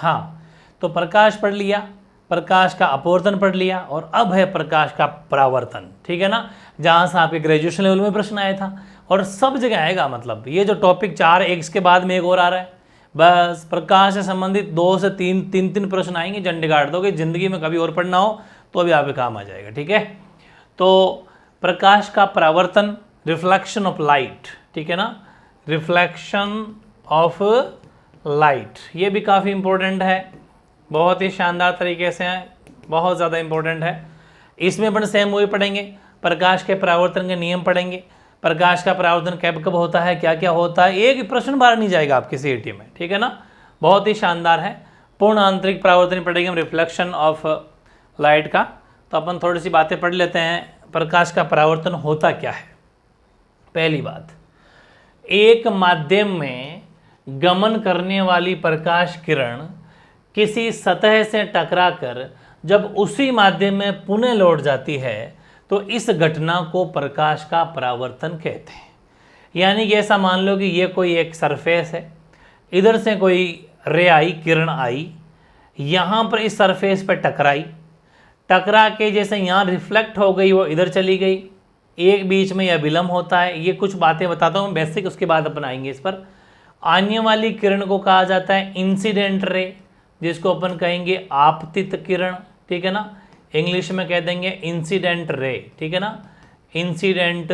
हाँ, तो प्रकाश पढ़ लिया, प्रकाश का अपवर्तन पढ़ लिया, और अब है प्रकाश का परावर्तन। ठीक है ना, जहाँ से आपके ग्रेजुएशन लेवल में प्रश्न आया था और सब जगह आएगा। मतलब ये जो टॉपिक 4 एक इसके बाद में एक और आ रहा है, बस प्रकाश से संबंधित 2 से 3 प्रश्न आएंगे, झंडे गाड़ दोगे। जिंदगी में कभी और पढ़ना हो तो अभी आपके काम आ जाएगा। ठीक है, तो प्रकाश का परावर्तन, रिफ्लेक्शन ऑफ लाइट, ठीक है ना, रिफ्लेक्शन ऑफ लाइट, ये भी काफ़ी इंपॉर्टेंट है, बहुत ही शानदार तरीके से है, बहुत ज़्यादा इंपॉर्टेंट है। इसमें अपन सेम वही पढ़ेंगे, प्रकाश के परावर्तन के नियम पढ़ेंगे, प्रकाश का परावर्तन कब कब होता है, क्या क्या होता है, एक प्रश्न बाहर नहीं जाएगा आपके सीईटी में। ठीक है ना, बहुत ही शानदार है। पूर्ण आंतरिक परावर्तन पढ़ेंगे हम, रिफ्लेक्शन ऑफ लाइट का। तो अपन थोड़ी सी बातें पढ़ लेते हैं, प्रकाश का परावर्तन होता क्या है। पहली बात, एक माध्यम में गमन करने वाली प्रकाश किरण किसी सतह से टकराकर जब उसी माध्यम में पुनः लौट जाती है तो इस घटना को प्रकाश का परावर्तन कहते हैं। यानी कि ऐसा मान लो कि ये कोई एक सरफेस है, इधर से कोई रे आई, किरण आई, यहाँ पर इस सरफेस पर टकराई, टकरा के जैसे यहाँ रिफ्लेक्ट हो गई वो इधर चली गई, एक बीच में यह विलंब होता है। ये कुछ बातें बताता हूँ बेसिक, उसके बाद अपन आएंगे इस पर। आने वाली किरण को कहा जाता है इंसिडेंट रे, जिसको अपन कहेंगे आपतित किरण। ठीक है ना, इंग्लिश में कह देंगे इंसिडेंट रे। ठीक है ना, इंसिडेंट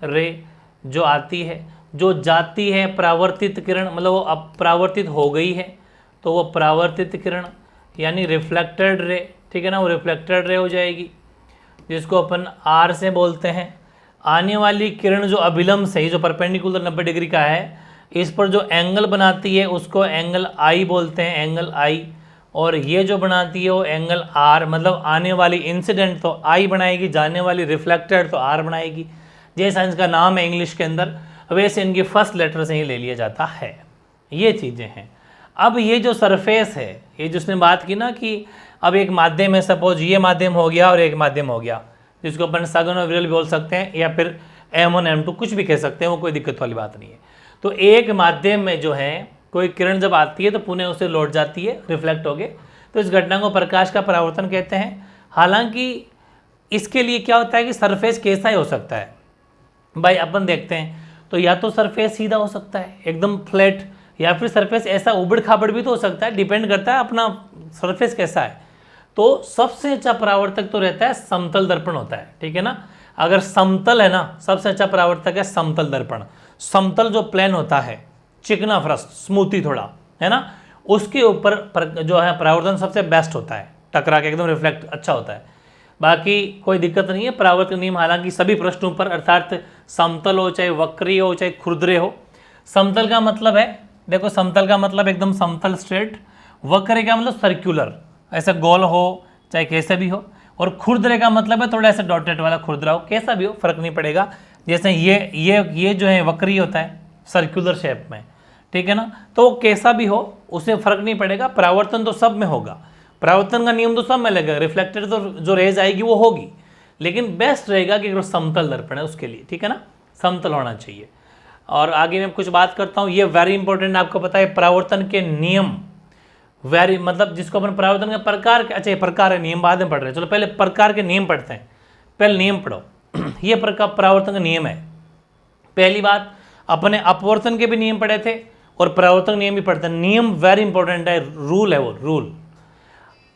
रे जो आती है, जो जाती है परावर्तित किरण, मतलब वो अब परावर्तित हो गई है तो वो परावर्तित किरण यानी रिफ्लेक्टेड रे। ठीक है ना, वो रिफ्लेक्टेड रे हो जाएगी, जिसको अपन आर से बोलते हैं। आने वाली किरण जो अभिलंब से, जो परपेंडिकुलर 90 डिग्री का है, इस पर जो एंगल बनाती है उसको एंगल आई बोलते हैं, एंगल आई। और ये जो बनाती है वो एंगल आर, मतलब आने वाली इंसिडेंट तो आई बनाएगी, जाने वाली रिफ्लेक्टेड तो आर बनाएगी। जैसा इनका नाम है इंग्लिश के अंदर, वैसे इनकी फर्स्ट लेटर से ही ले लिया जाता है। ये चीज़ें हैं। अब ये जो सरफेस है, ये जिसने बात की ना कि अब एक माध्यम है, सपोज ये माध्यम हो गया और एक माध्यम हो गया, जिसको अपन सघन और विरल बोल सकते हैं, या फिर M1 M2 कुछ भी कह सकते हैं, वो कोई दिक्कत वाली बात नहीं है। तो एक माध्यम में जो है कोई किरण जब आती है तो पुनः उसे लौट जाती है, रिफ्लेक्ट हो गए, तो इस घटना को प्रकाश का परावर्तन कहते हैं। हालांकि इसके लिए क्या होता है कि सरफेस कैसा ही हो सकता है भाई, अपन देखते हैं तो या तो सरफेस सीधा हो सकता है एकदम फ्लैट, या फिर सरफेस ऐसा उबड़ खाबड़ भी तो हो सकता है, डिपेंड करता है अपना सरफेस कैसा है। तो सबसे अच्छा परावर्तक तो रहता है समतल दर्पण होता है। ठीक है ना, अगर समतल है ना, सबसे अच्छा परावर्तक है समतल दर्पण। समतल जो प्लेन होता है, चिकना फ्रस्ट, स्मूथी थोड़ा, है ना, उसके ऊपर जो है परावर्तन सबसे बेस्ट होता है, टकरा के एकदम रिफ्लेक्ट अच्छा होता है। बाकी कोई दिक्कत नहीं है, परावर्तक नियम हालांकि सभी पृष्ठों पर, अर्थात समतल हो चाहे वक्रीय हो चाहे खुरदरे हो। समतल का मतलब है, देखो समतल का मतलब एकदम समतल स्ट्रेट, वक्र का मतलब सर्कुलर, ऐसा गोल हो चाहे कैसे भी हो, और खुरदरे का मतलब है थोड़ा ऐसा डॉटेड वाला खुरदरा हो, कैसा भी हो फर्क नहीं पड़ेगा। जैसे ये जो है वक्री होता है सर्कुलर शेप में, ठीक है ना, तो कैसा भी हो उसे फर्क नहीं पड़ेगा, परावर्तन तो सब में होगा, परावर्तन का नियम तो सब में लगेगा, रिफ्लेक्टेड तो जो रेज आएगी वो होगी, लेकिन बेस्ट रहेगा कि अगर समतल दर्पण है उसके लिए, ठीक है ना, समतल होना चाहिए। और आगे मैं कुछ बात करता हूँ, ये वेरी इंपॉर्टेंट, आपको पता है परावर्तन के नियम, वेरी मतलब जिसको अपन परावर्तन के प्रकार के, अच्छा ये प्रकार है, नियम बाद में पढ़ रहे हैं, चलो पहले प्रकार के नियम पढ़ते हैं, पहले नियम पढ़ो। ये परावर्तन का नियम है। पहली बात, अपने अपवर्तन के भी नियम पढ़े थे और परावर्तन नियम भी पढ़ते हैं। नियम वेरी इंपॉर्टेंट है, रूल है वो रूल।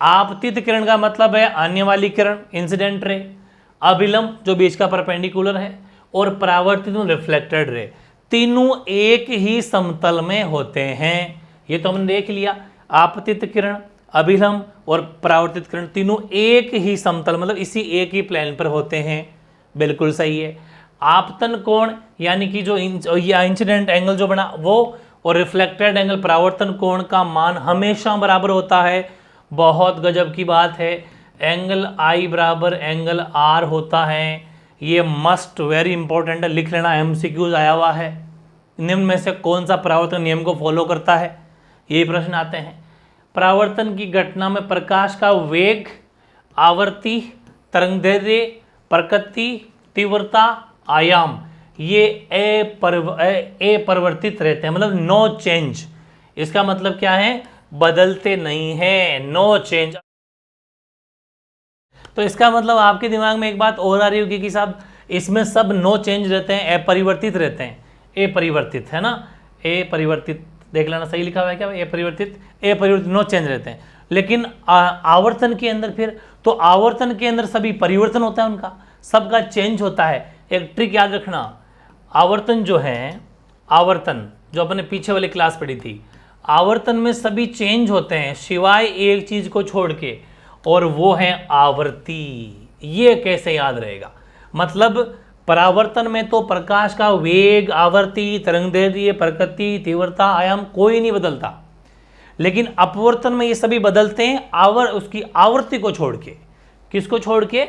आपतित किरण का मतलब है आने वाली किरण, इंसिडेंट रे, अभिलंब जो बीच का परपेंडिकुलर है, और परावर्तित रिफ्लेक्टेड रे, तीनों एक ही समतल में होते हैं। ये तो हमने देख लिया, आपतित किरण, अभिलंब और परावर्तित किरण तीनों एक ही समतल मतलब इसी एक ही प्लेन पर होते हैं, बिल्कुल सही है। आपतन कोण यानी कि जो इंसिडेंट एंगल जो बना वो, और रिफ्लेक्टेड एंगल परावर्तन कोण का मान हमेशा बराबर होता है, बहुत गजब की बात है। एंगल आई बराबर एंगल आर होता है, ये मस्ट वेरी इंपॉर्टेंट है, लिख लेना, एमसीक्यूज आया हुआ है। निम्न में से कौन सा परावर्तन नियम को फॉलो करता है, यही प्रश्न आते हैं। परावर्तन की घटना में प्रकाश का वेग, आवर्ती, तरंगदैर्ध्य, प्रकृति, तीव्रता, आयाम, ये अपरिवर्तित रहते हैं, मतलब नो चेंज। इसका मतलब क्या है, बदलते नहीं हैं, नो चेंज। तो इसका मतलब आपके दिमाग में एक बात और आ रही होगी कि साहब इसमें सब नो चेंज रहते हैं, अपरिवर्तित रहते हैं। ए परिवर्तित है ना, ए परिवर्तित देख लेना सही लिखा हुआ है क्या, ए परिवर्तित नो चेंज रहते हैं। लेकिन आवर्तन के अंदर फिर, तो आवर्तन के अंदर सभी परिवर्तन होता है, उनका सबका चेंज होता है। एक ट्रिक याद रखना, आवर्तन जो है, आवर्तन जो अपने पीछे वाली क्लास पढ़ी थी, आवर्तन में सभी चेंज होते हैं सिवाय एक चीज को छोड़ के, और वो है आवृत्ति। ये कैसे याद रहेगा, मतलब परावर्तन में तो प्रकाश का वेग, आवृत्ति, तरंगदैर्घ्य, प्रकृति, तीव्रता, आयाम कोई नहीं बदलता, लेकिन अपवर्तन में ये सभी बदलते हैं उसकी आवृत्ति को छोड़ के। किसको छोड़ के,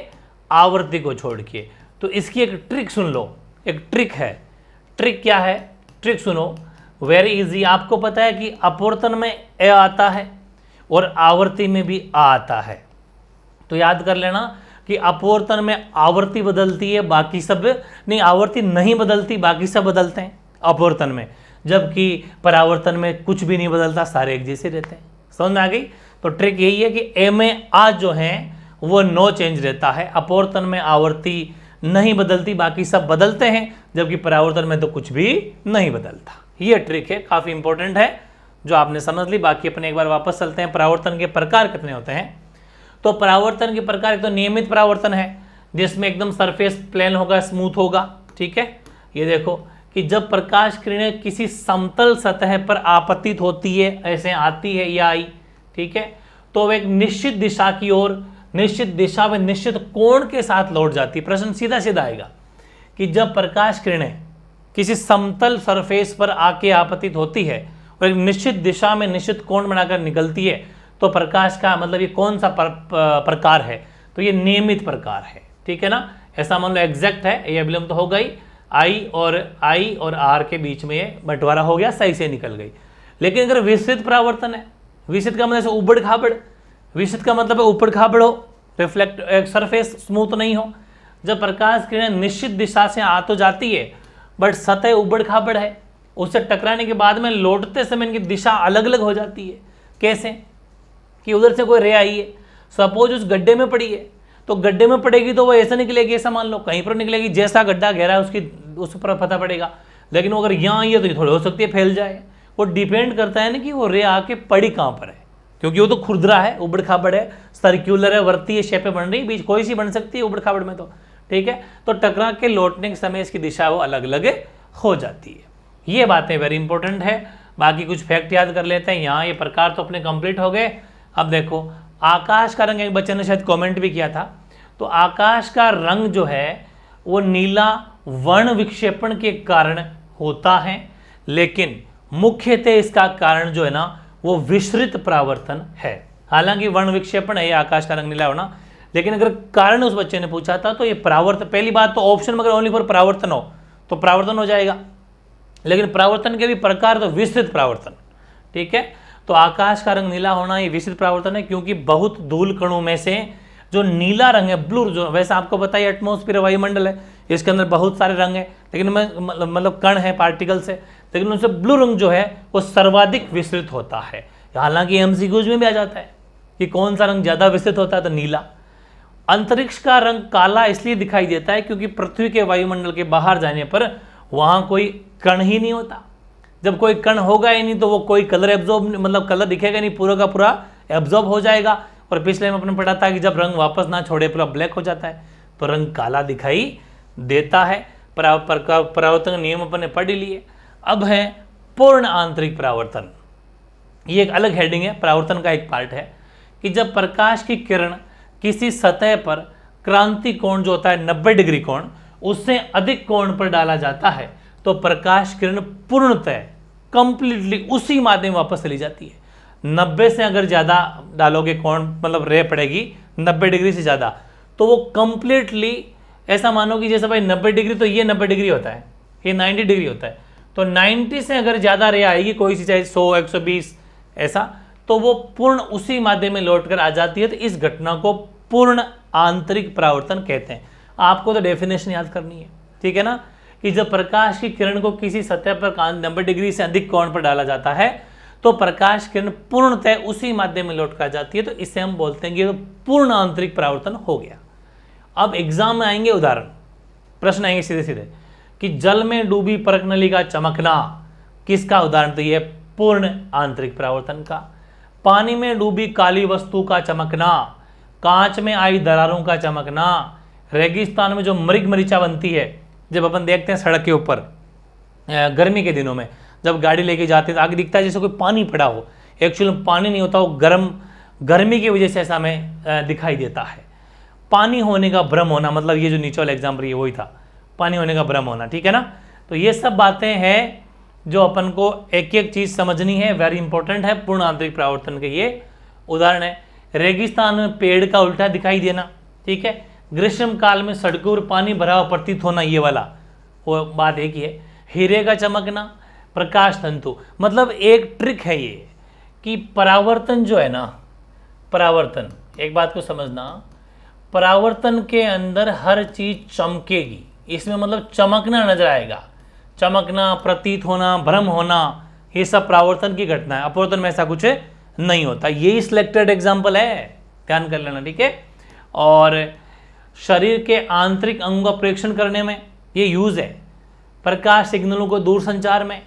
आवृत्ति को छोड़ के। तो इसकी एक ट्रिक सुन लो, एक ट्रिक है। ट्रिक क्या है, ट्रिक सुनो, वेरी इजी। आपको पता है कि अपवर्तन में ए आता है और आवर्ती में भी आ आता है, तो याद कर लेना कि अपवर्तन में आवृत्ति बदलती है, बाकी सब नहीं, आवृत्ति नहीं बदलती, बाकी सब बदलते हैं अपवर्तन में, जबकि परावर्तन में कुछ भी नहीं बदलता, सारे एक जैसे रहते हैं। समझ में आ गई। तो ट्रिक यही है कि ए में आ जो है वो नो चेंज रहता है, अपवर्तन में आवृत्ति नहीं बदलती, बाकी सब बदलते हैं, जबकि परावर्तन में तो कुछ भी नहीं बदलता। ये ट्रिक है, काफी इंपॉर्टेंट है, जो आपने समझ ली। बाकी अपने एक बार वापस चलते हैं, परावर्तन के प्रकार कितने होते हैं। तो परावर्तन के प्रकार, एक तो नियमित परावर्तन है जिसमें एकदम सरफेस प्लेन होगा, स्मूथ होगा, ठीक है। ये देखो कि जब प्रकाश किरणें किसी समतल सतह पर आपतित होती है, ऐसे आती है या आई, ठीक है, तो वह एक निश्चित दिशा की ओर, निश्चित दिशा में निश्चित कोण के साथ लौट जाती है। प्रश्न सीधा सीधा आएगा कि जब प्रकाश किरणें किसी समतल सरफेस पर आके आपतित होती है और एक निश्चित दिशा में निश्चित कोण बनाकर निकलती है, तो प्रकाश का मतलब ये कौन सा प्रकार है, तो ये नियमित प्रकार है, ठीक है ना। ऐसा मान लो एग्जैक्ट है, ये विलंब तो हो गई, आई और आर के बीच में ये बंटवारा हो गया, सही से निकल गई। लेकिन अगर विस्तृत परावर्तन है, विस्तृत का मतलब उबड़ खाबड़, विस्तृत का मतलब है ऊपर खाबड़ हो, रिफ्लेक्ट, एक सरफेस स्मूथ नहीं हो। जब प्रकाश किरण निश्चित दिशा से आ तो जाती है, बट सतह उबड़ खाबड़ है, उससे टकराने के बाद में लौटते समय इनकी दिशा अलग अलग हो जाती है। कैसे कि उधर से कोई रे आई है, सपोज उस गड्ढे में पड़ी है, तो गड्ढे में पड़ेगी तो वो ऐसा निकलेगी, ऐसा मान लो कहीं पर निकलेगी, जैसा गड्ढा गहरा है उसकी उस पर पता पड़ेगा। लेकिन वो अगर यहाँ आई है तो ये थोड़ी हो सकती है फैल जाए। वो डिपेंड करता है ना कि वो रे आके पड़ी कहाँ पर है, क्योंकि वो तो खुरदरा है, उबड़ खाबड़ है, सर्क्यूलर है, वर्ती है, शेपें बन रही, बीच कोई सी बन सकती है उबड़ खाबड़ में, तो ठीक है। तो टकरा के लौटने के समय इसकी दिशा वो अलग अलग हो जाती है। ये बातें वेरी इंपॉर्टेंट है। बाकी कुछ फैक्ट याद कर लेते हैं। यहाँ ये प्रकार तो अपने कंप्लीट हो गए। अब देखो आकाश का रंग, एक बच्चे ने शायद कमेंट भी किया था, तो आकाश का रंग जो है वो नीला वर्ण विक्षेपण के कारण होता है, लेकिन मुख्यतः इसका कारण जो है ना वो विस्तृत परावर्तन है। हालांकि वर्ण विक्षेपण है ये आकाश का रंग नीला होना, लेकिन अगर कारण उस बच्चे ने पूछा था तो ये परावर्तन, पहली बात तो ऑप्शन में अगर ओनली फॉर परावर्तन हो तो परावर्तन हो जाएगा, लेकिन परावर्तन के भी प्रकार तो विस्तृत परावर्तन, ठीक है। तो आकाश का रंग नीला होना ये विस्तृत परावर्तन है, क्योंकि बहुत धूल कणों में से जो नीला रंग है, ब्लू, जो वैसे आपको पता है एटमॉस्फेयर वायुमंडल है, इसके अंदर बहुत सारे रंग है, लेकिन मतलब कण है, पार्टिकल्स है, लेकिन उनसे ब्लू रंग जो है वो सर्वाधिक विस्तृत होता है। हालांकि एमसीक्यूज में भी आ जाता है कि कौन सा रंग ज्यादा विस्तृत होता है, तो नीला। अंतरिक्ष का रंग काला इसलिए दिखाई देता है क्योंकि पृथ्वी के वायुमंडल के बाहर जाने पर वहां कोई कण ही नहीं होता। जब कोई कण होगा ही नहीं तो वो कोई कलर एब्जॉर्ब, मतलब कलर दिखेगा नहीं, पूरा का पूरा एब्जॉर्ब हो जाएगा। और पिछले में अपने पढ़ा था कि जब रंग वापस ना छोड़े पूरा ब्लैक हो जाता है, तो रंग काला दिखाई देता है। परावर्तन नियम अपने पढ़ लिए। अब है पूर्ण आंतरिक परावर्तन, ये एक अलग हेडिंग है, परावर्तन का एक पार्ट है कि जब प्रकाश की किरण किसी सतह पर क्रांति कोण जो होता है 90 डिग्री कोण, उससे अधिक कोण पर डाला जाता है, तो प्रकाश किरण पूर्णतः कंप्लीटली उसी माध्यम में वापस चली जाती है। 90 से अगर ज़्यादा डालोगे कोण, मतलब रे पड़ेगी 90 डिग्री से ज़्यादा, तो वो कंप्लीटली ऐसा मानो कि जैसे भाई 90 डिग्री तो ये 90 डिग्री होता है, ये 90 डिग्री होता है, तो 90 से अगर ज़्यादा रे आएगी कोई सी, चाहे 100, 120 ऐसा, तो वो पूर्ण उसी माध्यम में लौट कर आ जाती है। तो इस घटना को पूर्ण आंतरिक परावर्तन कहते हैं। आपको तो डेफिनेशन याद करनी है, ठीक है ना, कि जब प्रकाश की किरण को किसी सतह पर 90 डिग्री से अधिक कोण पर डाला जाता है, तो प्रकाश किरण पूर्णतः उसी माध्यम में लौट कर जाती है, तो इसे हम बोलते हैं कि ये तो पूर्ण आंतरिक परावर्तन हो गया। अब एग्जाम में आएंगे उदाहरण, प्रश्न आएंगे सीधे सीधे कि जल में डूबी परख नली का चमकना किसका उदाहरण, तो ये पूर्ण आंतरिक परावर्तन का। पानी में डूबी काली वस्तु का चमकना, कांच में आई दरारों का चमकना, रेगिस्तान में जो मरीच मरीचा बनती है, जब अपन देखते हैं सड़क के ऊपर गर्मी के दिनों में जब गाड़ी लेके जाते हैं तो आगे दिखता है जैसे कोई पानी पड़ा हो, एक्चुअली पानी नहीं होता, वो गर्मी की वजह से ऐसा हमें दिखाई देता है। पानी होने का भ्रम होना, मतलब ये जो नीचे वाला एग्जाम्पल ये वही था, पानी होने का भ्रम होना, ठीक है ना। तो ये सब बातें हैं जो अपन को एक एक चीज़ समझनी है, वेरी इंपॉर्टेंट है। पूर्ण आंतरिक परावर्तन के ये उदाहरण है। रेगिस्तान में पेड़ का उल्टा दिखाई देना, ठीक है। ग्रीष्म काल में सड़कों पर पानी भरा हुआ प्रतीत होना, ये वाला वो बात एक ही है। हीरे का चमकना, प्रकाश तंतु, मतलब एक ट्रिक है ये कि परावर्तन जो है ना, परावर्तन, एक बात को समझना, परावर्तन के अंदर हर चीज चमकेगी, इसमें मतलब चमकना नजर आएगा, चमकना, प्रतीत होना, भ्रम होना, ये सब परावर्तन की घटना है। अपवर्तन में ऐसा कुछ नहीं होता। यही सिलेक्टेड एग्जाम्पल है, ध्यान कर लेना, ठीक है। और शरीर के आंतरिक अंगों का परीक्षण करने में ये यूज है। प्रकाश सिग्नलों को दूर संचार में,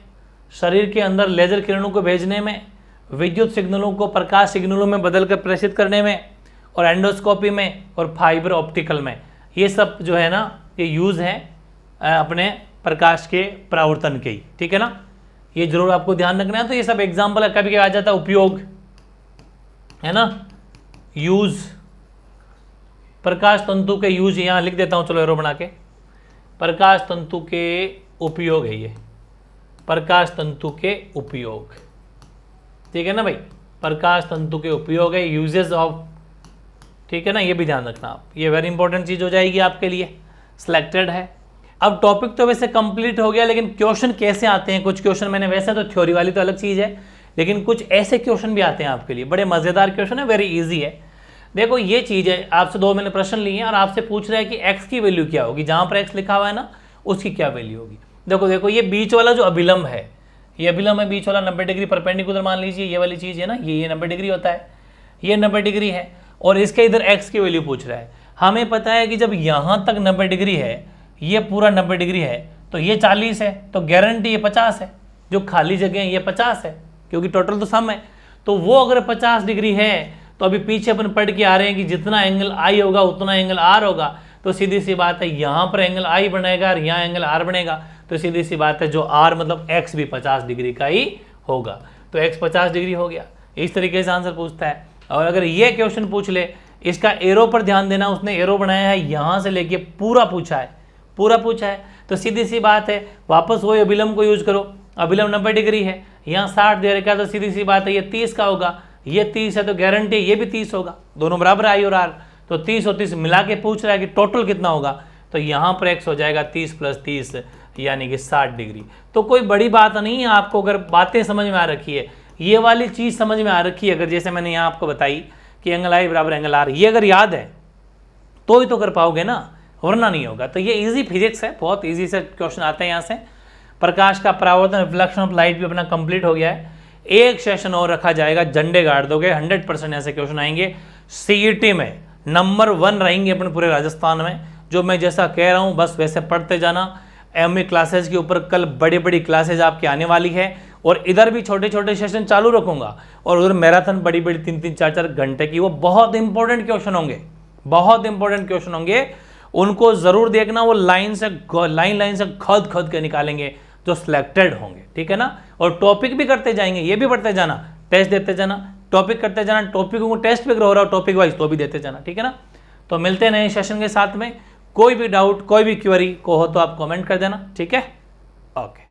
शरीर के अंदर लेजर किरणों को भेजने में, विद्युत सिग्नलों को प्रकाश सिग्नलों में बदलकर प्रेषित करने में, और एंडोस्कोपी में और फाइबर ऑप्टिकल में, ये सब जो है ना ये यूज है अपने प्रकाश के परावर्तन के ही, ठीक है ना। ये जरूर आपको ध्यान रखना है। तो ये सब एग्जाम्पल है, कभी कभी आ जाता है उपयोग, है ना, यूज, प्रकाश तंतु के यूज, यहाँ लिख देता हूँ, चलो एरो बना के, प्रकाश तंतु के उपयोग है ये, प्रकाश तंतु के उपयोग, ठीक है ना भाई, प्रकाश तंतु के उपयोग है, यूजेस ऑफ, ठीक है ना, ये भी ध्यान रखना आप, ये वेरी इंपॉर्टेंट चीज हो जाएगी आपके लिए, सिलेक्टेड है। अब टॉपिक तो वैसे कंप्लीट हो गया, लेकिन क्वेश्चन कैसे आते हैं, कुछ क्वेश्चन मैंने, वैसे तो थ्योरी वाली तो अलग चीज है, लेकिन कुछ ऐसे क्वेश्चन भी आते हैं आपके लिए, बड़े मजेदार क्वेश्चन है, वेरी इजी है। देखो ये चीज है, आपसे दो मैंने प्रश्न लिए हैं और आपसे पूछ रहा है कि x की वैल्यू क्या होगी, जहां पर x लिखा हुआ है ना उसकी क्या वैल्यू होगी। देखो देखो ये बीच वाला जो अभिलंब है, ये अभिलंब है बीच वाला, 90 डिग्री परपेंडिकुलर मान लीजिए, ये वाली चीज है ना, ये 90 डिग्री होता है, ये 90 डिग्री है, और इसके इधर x की वैल्यू पूछ रहा है। हमें पता है कि जब यहाँ तक 90 डिग्री है, ये पूरा 90 डिग्री है, तो ये 40 है, तो गारंटी ये 50 है, जो खाली जगह है ये 50 है, क्योंकि टोटल तो सम है। तो वो अगर 50 डिग्री है, तो अभी पीछे अपन पढ़ के आ रहे हैं कि जितना एंगल आई होगा उतना एंगल आर होगा, तो सीधी सी बात है यहाँ पर एंगल आई बनेगा और यहाँ एंगल आर बनेगा, तो सीधी सी बात है जो आर मतलब एक्स भी 50 डिग्री का ही होगा, तो एक्स 50 डिग्री हो गया। इस तरीके से आंसर पूछता है। और अगर ये क्वेश्चन पूछ ले, इसका एरो पर ध्यान देना, उसने एरो बनाया है यहाँ से लेके पूरा पूछा है, पूरा पूछा है, तो सीधी सी बात है वापस वही अभिलंब को यूज करो। अभिलंब 90 डिग्री है, यहाँ 60 दे रखा है, तो सीधी सी बात है ये 30 का होगा, ये 30 है तो गारंटी ये भी 30 होगा, दोनों बराबर आई और आर, तो 30 और 30 मिला के पूछ रहा है कि टोटल कितना होगा, तो यहाँ पर एक्स हो जाएगा 30 + 30 यानी कि 60 डिग्री। तो कोई बड़ी बात नहीं है, आपको अगर बातें समझ में आ रखी है, ये वाली चीज़ समझ में आ रखी है, अगर जैसे मैंने यहाँ आपको बताई कि एंगल आई बराबर एंगल आर, ये अगर याद है तो ही तो कर पाओगे ना, वरना नहीं होगा। तो ये इजी फिजिक्स है, बहुत इजी से क्वेश्चन आते हैं यहाँ से। प्रकाश का परावर्तन, रिफ्लेक्शन ऑफ लाइट भी अपना कंप्लीट हो गया है। एक सेशन और रखा जाएगा, झंडे गाड़ दोगे, 100% ऐसे क्वेश्चन आएंगे। सीईटी में नंबर 1 रहेंगे अपन पूरे राजस्थान में। जो मैं जैसा कह रहा हूँ बस वैसे पढ़ते जाना। एमए क्लासेज के ऊपर कल बड़ी बड़ी क्लासेज आपकी आने वाली है, और इधर भी छोटे छोटे सेशन चालू रखूंगा, और उधर मैराथन बड़ी बड़ी 3-3, 4-4 घंटे की, वो बहुत इंपॉर्टेंट क्वेश्चन होंगे, बहुत इंपॉर्टेंट क्वेश्चन होंगे, उनको जरूर देखना। वो लाइन से खोद के निकालेंगे जो सिलेक्टेड होंगे, ठीक है ना। और टॉपिक भी करते जाएंगे, ये भी पढ़ते जाना, टेस्ट देते जाना, टॉपिक करते जाना, टॉपिकों को टेस्ट पे हो रहा हो टॉपिक वाइज तो भी देते जाना, ठीक है ना। तो मिलते हैं नए सेशन के साथ में। कोई भी डाउट, कोई भी क्वेरी को हो तो आप कमेंट कर देना, ठीक है, ओके।